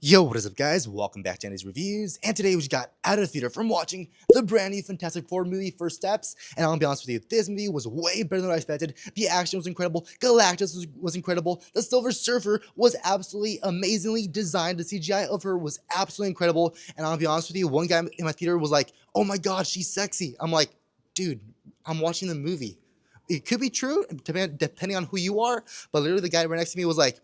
Yo, what is up guys? Welcome back to Andy's Reviews, and today we just got out of the theater from watching the brand new Fantastic Four movie, First Steps, and I'm gonna be honest with you, this movie was way better than I expected. The action was incredible, Galactus was incredible, the Silver Surfer was absolutely amazingly designed, the CGI of her was absolutely incredible, and I'm gonna be honest with you, one guy in my theater was like, oh my god, she's sexy. I'm like, dude, I'm watching the movie. It could be true, depending on who you are, but literally the guy right next to me was like,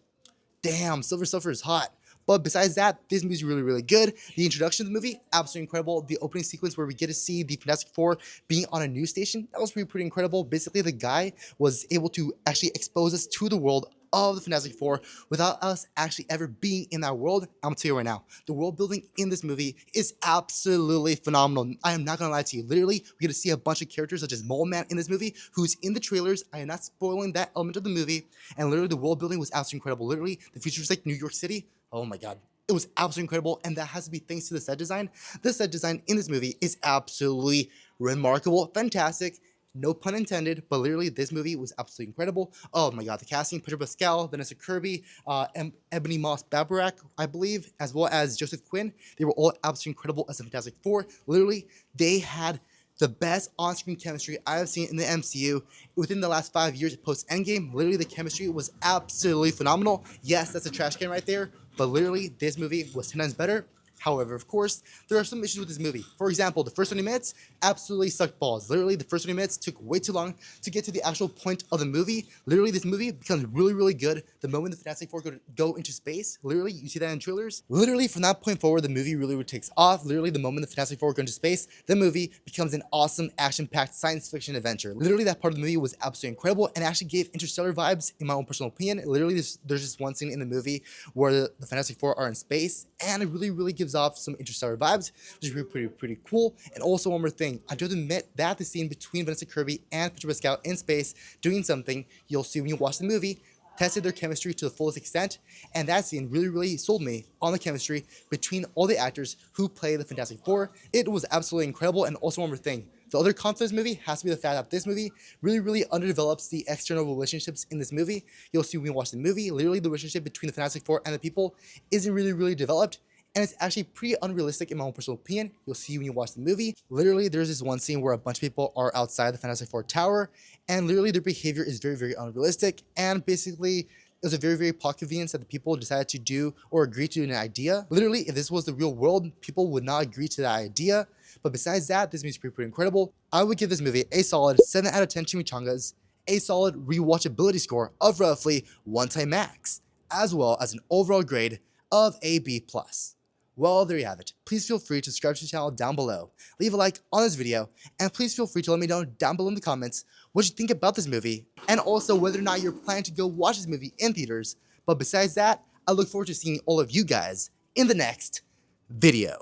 damn, Silver Surfer is hot. But besides that, this movie is really, really good. The introduction of the movie, absolutely incredible. The opening sequence where we get to see the Fantastic Four being on a news station, that was pretty incredible. Basically, the guy was able to actually expose us to the world of the Fantastic Four without us actually ever being in that world. I'm gonna tell you right now, the world building in this movie is absolutely phenomenal. I am not gonna lie to you. Literally, we get to see a bunch of characters such as Mole Man in this movie, who's in the trailers. I am not spoiling that element of the movie. And literally, the world building was absolutely incredible. Literally, the futuristic New York City. Oh my god. It was absolutely incredible, and that has to be thanks to the set design. The set design in this movie is absolutely remarkable, fantastic, no pun intended, but literally this movie was absolutely incredible. Oh my god, the casting, Pedro Pascal, Vanessa Kirby, Ebony Moss-Bachrach, I believe, as well as Joseph Quinn, they were all absolutely incredible as the Fantastic Four. Literally, they had the best on-screen chemistry I have seen in the MCU within the last 5 years post-Endgame. Literally, the chemistry was absolutely phenomenal. Yes, that's a trash can right there, but literally, this movie was 10 times better. However, of course, there are some issues with this movie. For example, the first 20 minutes absolutely sucked balls. Literally, the first 20 minutes took way too long to get to the actual point of the movie. Literally, this movie becomes really, really good the moment the Fantastic Four go into space. Literally, you see that in trailers. Literally, from that point forward, the movie really takes off. Literally, the moment the Fantastic Four go into space, the movie becomes an awesome, action-packed science fiction adventure. Literally, that part of the movie was absolutely incredible and actually gave Interstellar vibes, in my own personal opinion. Literally, there's this one scene in the movie where the Fantastic Four are in space, and it really, really gives off some Interstellar vibes, which is pretty cool. And also one more thing, I do have to admit that the scene between Vanessa Kirby and Pedro Pascal in space doing something, you'll see when you watch the movie, tested their chemistry to the fullest extent, and that scene really, really sold me on the chemistry between all the actors who play the Fantastic Four. It was absolutely incredible. And also one more thing, the other con for this movie has to be the fact that this movie really, really underdevelops the external relationships in this movie. You'll see when you watch the movie, literally the relationship between the Fantastic Four and the people isn't really, really developed. And it's actually pretty unrealistic in my own personal opinion. You'll see when you watch the movie. Literally, there's this one scene where a bunch of people are outside the Fantastic Four tower, and literally their behavior is very, very unrealistic. And basically, it was a very, very plot convenience that the people decided to do or agree to an idea. Literally, if this was the real world, people would not agree to that idea. But besides that, this movie is pretty incredible. I would give this movie a solid 7 out of 10 chimichangas, a solid rewatchability score of roughly 1 time max, as well as an overall grade of a B+. Well, there you have it. Please feel free to subscribe to the channel down below, leave a like on this video, and please feel free to let me know down below in the comments what you think about this movie, and also whether or not you're planning to go watch this movie in theaters. But besides that, I look forward to seeing all of you guys in the next video.